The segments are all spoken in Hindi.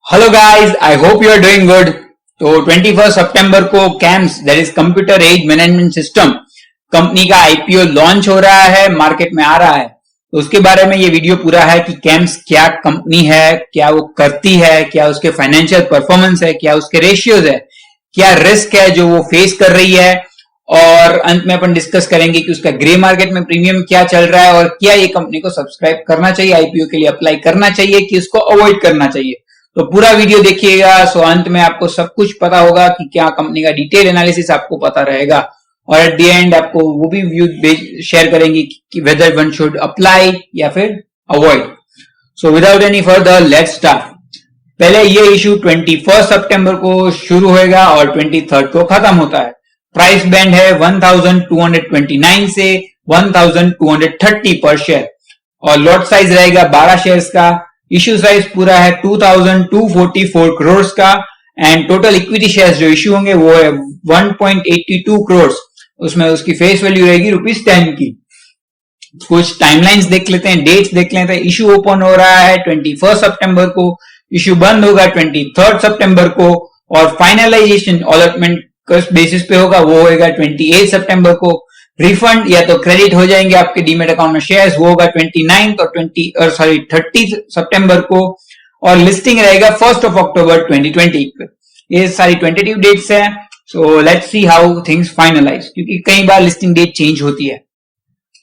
Hello guys, I hope you are doing good. तो 21 सितंबर को CAMS that is computer age management system company का आईपीओ लॉन्च हो रहा है, मार्केट में आ रहा है। तो उसके बारे में ये वीडियो पूरा है कि कैम्स क्या कंपनी है, क्या वो करती है, क्या उसके फाइनेंशियल परफॉर्मेंस है, क्या उसके रेशियोज है, क्या रिस्क है जो वो फेस कर रही है, और अंत में अपन डिस्कस करेंगे कि उसका ग्रे मार्केट में प्रीमियम क्या चल रहा है और क्या ये कंपनी को सब्सक्राइब करना चाहिए, आईपीओ के लिए अप्लाई करना चाहिए कि उसको अवॉइड करना चाहिए। तो पूरा वीडियो देखिएगा, सो अंत में आपको सब कुछ पता होगा कि क्या कंपनी का डिटेल एनालिसिस आपको पता रहेगा, और एट द एंड आपको वो भी व्यू शेयर करेंगे कि वेदर वन शुड अप्लाई या फिर avoid. So without any further let's start. पहले ये इशू 21 सितंबर को शुरू होगा और 23 को खत्म होता है। प्राइस बैंड है 1229 से 1230 पर शेयर, और लॉट साइज रहेगा 12 शेयर्स का। इश्यू साइज पूरा है 2244 करोड़ का, एंड टोटल इक्विटी शेयर्स जो इश्यू होंगे वो है 1.82 करोड़। उसमें उसकी फेस वैल्यू रहेगी ₹10 की। कुछ टाइमलाइंस देख लेते हैं, डेट्स देख लेते हैं। इश्यू ओपन हो रहा है 21 सितंबर को, इश्यू बंद होगा 23 सितंबर को, और फाइनलाइजेशन अलॉटमेंट बेसिस पे होगा, वो होगा 28 सितंबर को। रिफंड या तो क्रेडिट हो जाएंगे आपके डीमेट अकाउंट में शेयर्स, वो होगा 29 और 30 सितंबर को, और लिस्टिंग रहेगा 1 अक्टूबर 2020। ये सारी टेंटेटिव डेट्स है। So let's see how things finalize, क्योंकि कई बार लिस्टिंग डेट चेंज होती है।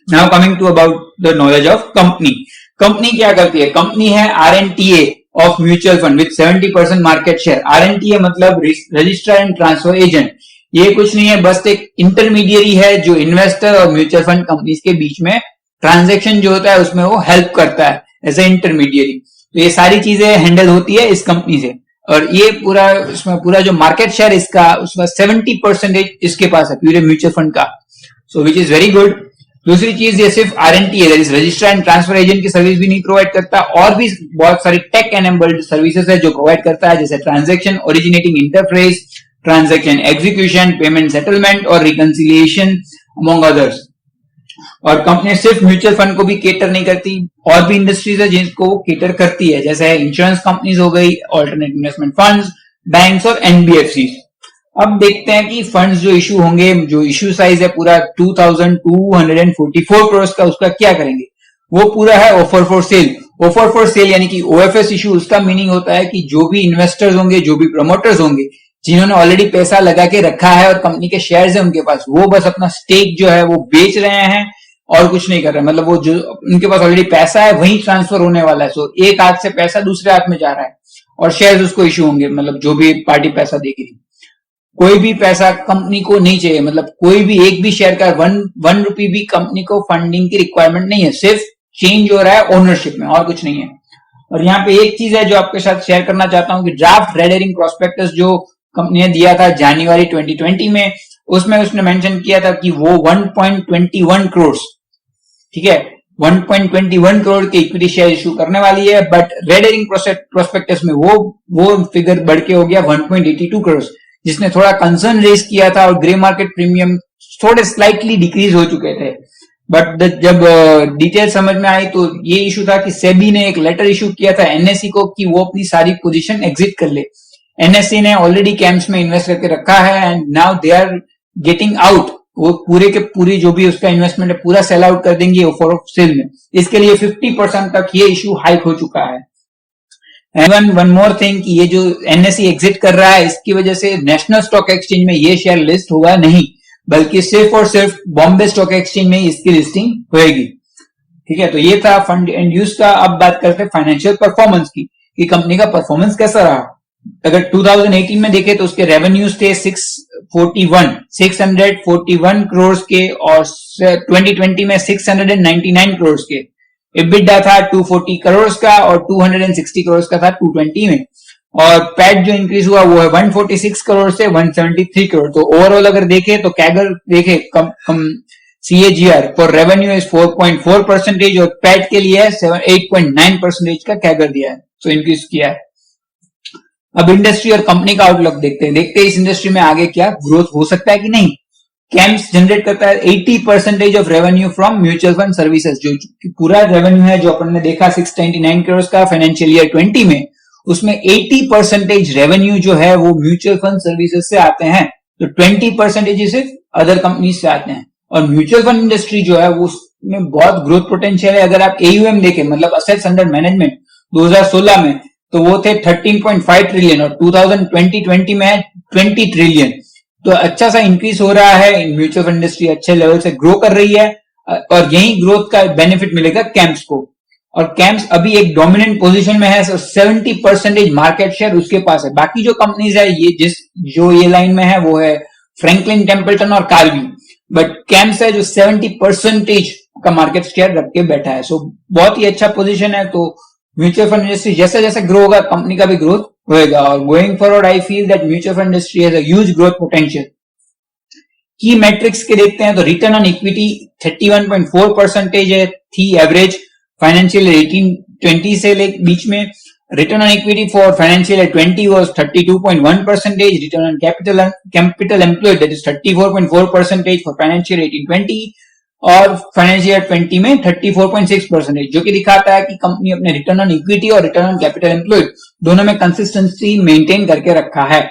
Now coming to about the knowledge of company. Company क्या करती है? कंपनी है RNTA of mutual fund with 70% market share. RNTA मतलब रजिस्ट्रार एंड ट्रांसफर एजेंट। ये कुछ नहीं है, बस एक इंटरमीडियरी है जो इन्वेस्टर और म्यूचुअल फंड कंपनीज के बीच में ट्रांजैक्शन जो होता है उसमें वो हेल्प करता है एज ए इंटरमीडियरी। तो ये सारी चीजें हैंडल होती है इस कंपनी से, और ये पूरा इसमें पूरा जो मार्केट शेयर इसका उसमें 70% इसके पास है पूरे म्यूचुअल फंड का, so which is very good. दूसरी चीज, ये सिर्फ RNTA that is registrar and transfer agent की सर्विस भी नहीं प्रोवाइड करता, और भी बहुत सारी टेक एनेबल्ड सर्विसेज है जो प्रोवाइड करता है, जैसे transaction originating interface, transaction execution, payment settlement और रिकंसिलिएशन अमंग अदर्स। और कंपनी सिर्फ म्यूचुअल फंड को भी केटर नहीं करती, और भी इंडस्ट्रीज है जिनको वो केटर करती है, जैसे इंश्योरेंस कंपनीज हो गई, ऑल्टरनेट इन्वेस्टमेंट फंड्स, बैंक्स और एनबीएफसी। अब देखते हैं कि फंड्स जो इशू होंगे, जो इशू साइज है पूरा 2244 करोड़ का, उसका क्या करेंगे? वो पूरा है offer for sale. Offer for sale यानी कि ओएफएस इशू, उसका मीनिंग होता है कि जो भी इन्वेस्टर्स होंगे, जो भी प्रमोटर्स होंगे, जिन्होंने ऑलरेडी पैसा लगा के रखा है और कंपनी के शेयर्स है उनके पास, वो बस अपना स्टेक जो है वो बेच रहे हैं और कुछ नहीं कर रहे। मतलब वो जो उनके पास ऑलरेडी पैसा है वही ट्रांसफर होने वाला है। सो एक हाथ से पैसा दूसरे हाथ में जा रहा है, और शेयर्स उसको इशू होंगे, मतलब जो भी पार्टी पैसा देगी। कोई भी पैसा कंपनी को नहीं चाहिए, मतलब कोई भी एक भी शेयर का वन रुपी भी कंपनी को फंडिंग की रिक्वायरमेंट नहीं है, सिर्फ चेंज हो रहा है ओनरशिप में, और कुछ नहीं है। और यहाँ पे एक चीज है जो आपके साथ शेयर करना चाहता हूँ कि ड्राफ्ट रेड हेरिंग प्रोस्पेक्टस जो कंपनी ने दिया था जनवरी 2020 में, उसमें उसने मेंशन किया था कि वो 1.21 करोड़, ठीक है, 1.21 करोड़ के इक्विटी शेयर इशू करने वाली है। बट रेड हेरिंग प्रोस्पेक्टस में वो फिगर बढ़ के हो गया 1.82 करोड़, जिसने थोड़ा कंसर्न रेज किया था, और ग्रे मार्केट प्रीमियम थोड़े स्लाइटली डिक्रीज हो चुके थे। बट जब डिटेल समझ में आई तो ये इशू था कि सेबी ने एक लेटर इशू किया था एनएसई को कि वो अपनी सारी पोजीशन एग्जिट कर ले। एनएसई ने ऑलरेडी कैम्स में इन्वेस्ट करके रखा है, and now they are getting out. वो पूरे के पूरी जो भी उसका इन्वेस्टमेंट है पूरा सेल आउट कर देंगे ऑफर ऑफ सेल में। इसके लिए 50% तक ये इशू हाइक हो चुका है। एंड वन मोर थिंग कि ये जो एनएसई एग्जिट कर रहा है, इसकी वजह से नेशनल स्टॉक एक्सचेंज में ये शेयर लिस्ट होगा नहीं, बल्कि सिर्फ और सिर्फ बॉम्बे स्टॉक एक्सचेंज में इसकी लिस्टिंग होगी। ठीक है, तो ये था फंड एंड यूज का। अब बात करते हैं फाइनेंशियल परफॉर्मेंस की कि कंपनी का परफॉर्मेंस कैसा रहा। अगर 2018 में देखें तो उसके रेवेन्यूज थे 641 करोड़ के, और 2020 में 699 करोड़ के। EBITDA था 240 करोड़ का, और 260 करोड़ का था 2020 में। और पैट जो इंक्रीज हुआ वो है 146 करोड़ से 173 करोड़। तो ओवरऑल अगर देखे तो कैगर देखे CAGR फॉर रेवेन्यू इज 4.4% और पैट के लिए 8.9% का कैगर दिया है, तो इंक्रीज किया है। अब इंडस्ट्री और कंपनी का आउटलुक देखते हैं इस इंडस्ट्री में आगे क्या ग्रोथ हो सकता है कि नहीं। कैम्स जनरेट करता है 80% of revenue from mutual fund services. जो पूरा रेवेन्यू है जो अपन ने देखा 699 करोड़ का फाइनेंशियल ईयर 20 में, उसमें 80% रेवेन्यू जो है वो म्यूचुअल फंड सर्विसेज से आते हैं, तो 20% सिर्फ अदर कंपनीज से आते हैं। और म्यूचुअल फंड इंडस्ट्री जो है वो उसमें बहुत ग्रोथ पोटेंशियल है। अगर आप AUM देखें, मतलब असेट्स अंडर मैनेजमेंट 2016 में, तो वो थे 13.5 ट्रिलियन और 2020 में है 20 ट्रिलियन। तो अच्छा सा इंक्रीज हो रहा है, म्यूचुअल फंड इंडस्ट्री अच्छे लेवल से ग्रो कर रही है और यही ग्रोथ का बेनिफिट मिलेगा कैम्प्स को। और कैम्प्स अभी एक डोमिनेंट पोजीशन में है, 70% मार्केट शेयर उसके पास है। बाकी जो कंपनीज है ये लाइन में है वो है फ्रैंकलिन टेम्पल्टन और कार्वी, बट कैम्प्स है जो 70% का मार्केट शेयर रख के बैठा है। सो बहुत ही अच्छा पोजीशन है। तो म्यूचुअल फंड इंडस्ट्री जैसे जैसे ग्रो होगा, कंपनी का भी ग्रोथ होएगा। और going forward I feel that mutual fund industry has a huge growth potential. की मैट्रिक्स के देखते हैं तो रिटर्न ऑन इक्विटी 31.4% है, थी एवरेज फाइनेंशियल 18-20 से बीच में। Return on equity for financial 20 was 32.1%, return on capital employed that is 34.4% for financial 18-20 और फाइनेंशियल 20 में 34.6%, जो कि दिखाता है कि कंपनी अपने रिटर्न ऑन इक्विटी और रिटर्न ऑन कैपिटल एम्प्लॉयड दोनों में कंसिस्टेंसी मेंटेन करके रखा है।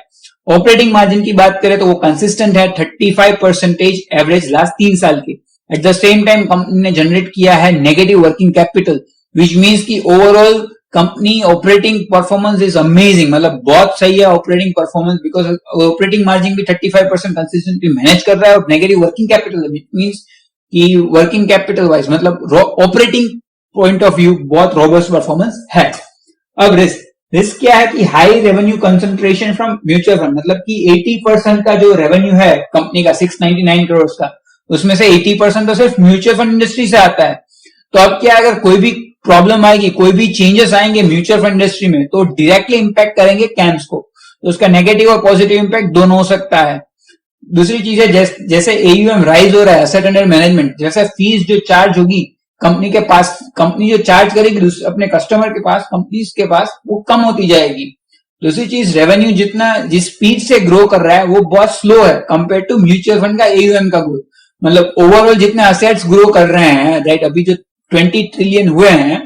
ऑपरेटिंग मार्जिन की बात करें तो वो कंसिस्टेंट है 35% एवरेज लास्ट 3 साल के। At the same time company ने जनरेट किया है negative working capital, which means की overall company operating performance is amazing, मतलब बहुत सही है operating performance, because operating margin भी 35% कंसिस्टेंटली मैनेज कर रहा है और नेगेटिव वर्किंग कैपिटल मीन्स कि वर्किंग कैपिटल वाइज मतलब ऑपरेटिंग पॉइंट ऑफ व्यू बहुत रोबस्ट परफॉर्मेंस है। अब रिस्क क्या है कि high revenue concentration from mutual fund, मतलब कि 80% का जो रेवेन्यू है कंपनी का 699 करोड़ का, उसमें से 80% तो सिर्फ म्यूचुअल फंड इंडस्ट्री से आता है। तो अब क्या, अगर कोई भी प्रॉब्लम आएगी, कोई भी चेंजेस आएंगे म्यूचुअल फंड इंडस्ट्री में, तो डायरेक्टली इंपैक्ट करेंगे कैम्प्स को। तो उसका नेगेटिव और पॉजिटिव इंपैक्ट दोनों हो सकता है। दूसरी चीज है जैसे AUM राइज हो रहा है, एसेट अंडर मैनेजमेंट, जैसे फीस जो चार्ज होगी कंपनी के पास, कंपनी जो चार्ज करेगी अपने कस्टमर के पास, कंपनीज के पास, वो कम होती जाएगी। दूसरी चीज, रेवेन्यू जिस स्पीड से ग्रो कर रहा है वो बहुत स्लो है कंपेयर टू म्यूचुअल फंड का AUM का ग्रोथ। मतलब ओवरऑल जितने असेट्स ग्रो कर रहे हैं, राइट, अभी जो 20 ट्रिलियन हुए हैं,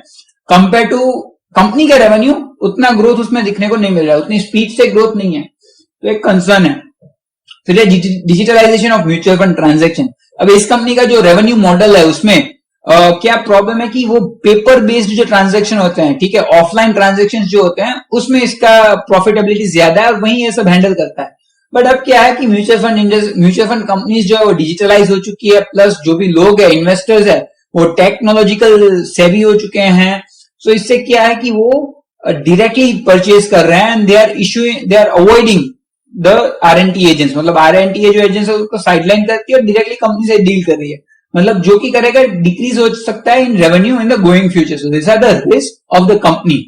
कंपेयर टू कंपनी का रेवेन्यू उतना ग्रोथ उसमें दिखने को नहीं मिल रहा है, उतनी स्पीड से ग्रोथ नहीं है। तो एक कंसर्न है। फिर digitalisation of mutual fund transaction. अब इस कंपनी का जो रेवेन्यू मॉडल है उसमें क्या प्रॉब्लम है कि वो पेपर बेस्ड जो ट्रांजैक्शन होते हैं, ठीक है, ऑफलाइन ट्रांजैक्शन जो होते हैं, उसमें इसका प्रॉफिटेबिलिटी ज्यादा है और वही ये सब हैंडल करता है। बट अब क्या है कि म्यूचुअल फंड कंपनीज जो है वो डिजिटलाइज हो चुकी है, प्लस जो भी लोग है, इन्वेस्टर्स है, वो टेक्नोलॉजिकल सेवी हो चुके हैं। सो इससे क्या है कि वो डायरेक्टली परचेज कर रहे हैं, they are avoiding the RNT agents, मतलब RNT जो एजेंट्स है उसको साइडलाइन करती है और डायरेक्टली कंपनी से डील कर रही है, मतलब जो कि करेगा डिक्रीज हो सकता है in revenue in the going future. So this are the risk of the company.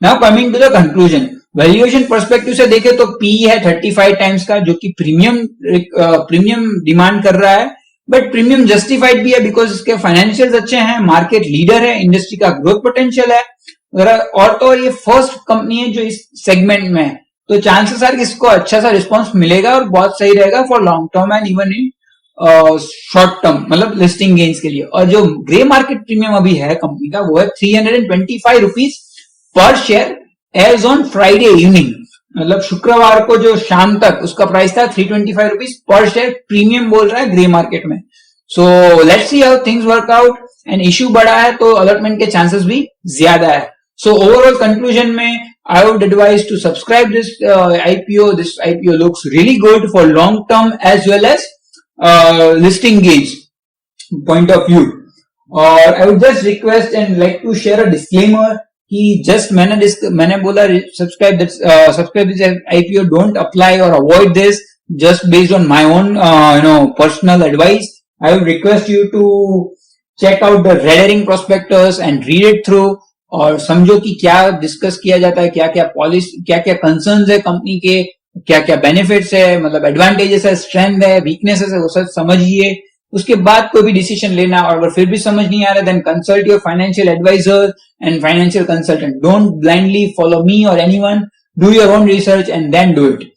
Now coming to the conclusion, valuation perspective से देखें तो PE है 35 टाइम्स का, जो कि प्रीमियम डिमांड कर रहा है, बट प्रीमियम जस्टिफाइड भी है बिकॉज इसके फाइनेंशियल्स अच्छे हैं, मार्केट लीडर है, इंडस्ट्री का ग्रोथ पोटेंशियल है, और तो ये फर्स्ट कंपनी है जो इस सेगमेंट में है। तो चांसेस आर कि इसको अच्छा सा रिस्पॉन्स मिलेगा और बहुत सही रहेगा for long term and even in short term, मतलब लिस्टिंग गेन्स के लिए। और जो ग्रे मार्केट प्रीमियम अभी है कंपनी का वो है 325 रुपीज पर share as on Friday evening, मतलब शुक्रवार को जो शाम तक उसका प्राइस था 325 रुपीज पर शेयर, प्रीमियम बोल रहा है ग्रे मार्केट में। सो let's see how things work out, and issue बड़ा है तो अलॉटमेंट के चांसेस भी ज्यादा है। सो ओवरऑल कंक्लूजन में I would advise to subscribe this IPO. This IPO looks really good for long term as well as listing gains point of view. और I would just request and like to share a disclaimer कि just मैंने बोला subscribe this IPO, don't apply or avoid this just based on my own personal advice. I would request you to check out the red herring prospectus and read it through और समझो कि क्या डिस्कस किया जाता है, क्या क्या पॉलिसी, क्या क्या कंसर्न्स है कंपनी के, क्या क्या बेनिफिट्स है, मतलब एडवांटेजेस है, स्ट्रेंथ है, वीकनेसेस है, वो सब समझिए। उसके बाद कोई भी डिसीजन लेना, और अगर फिर भी समझ नहीं आ रहा then consult your financial advisor and financial consultant. Don't blindly follow me और anyone, do your own research and then do it.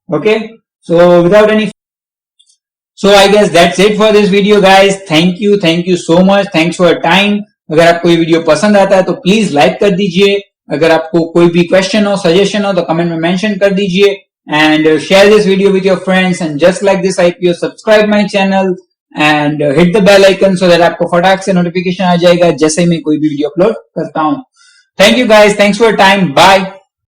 Okay, so without any I guess that's it for this video guys. Thank you so much, thanks for your time. अगर आपको ये वीडियो पसंद आता है तो प्लीज लाइक कर दीजिए, अगर आपको कोई भी क्वेश्चन हो, सजेशन हो तो कमेंट में मेंशन कर दीजिए and share this video with your friends and just like this IPO subscribe my channel and hit the bell icon so that आपको फटाक से नोटिफिकेशन आ जाएगा जैसे मैं कोई भी वीडियो अपलोड करता हूं. Thank you guys, thanks for your time, bye.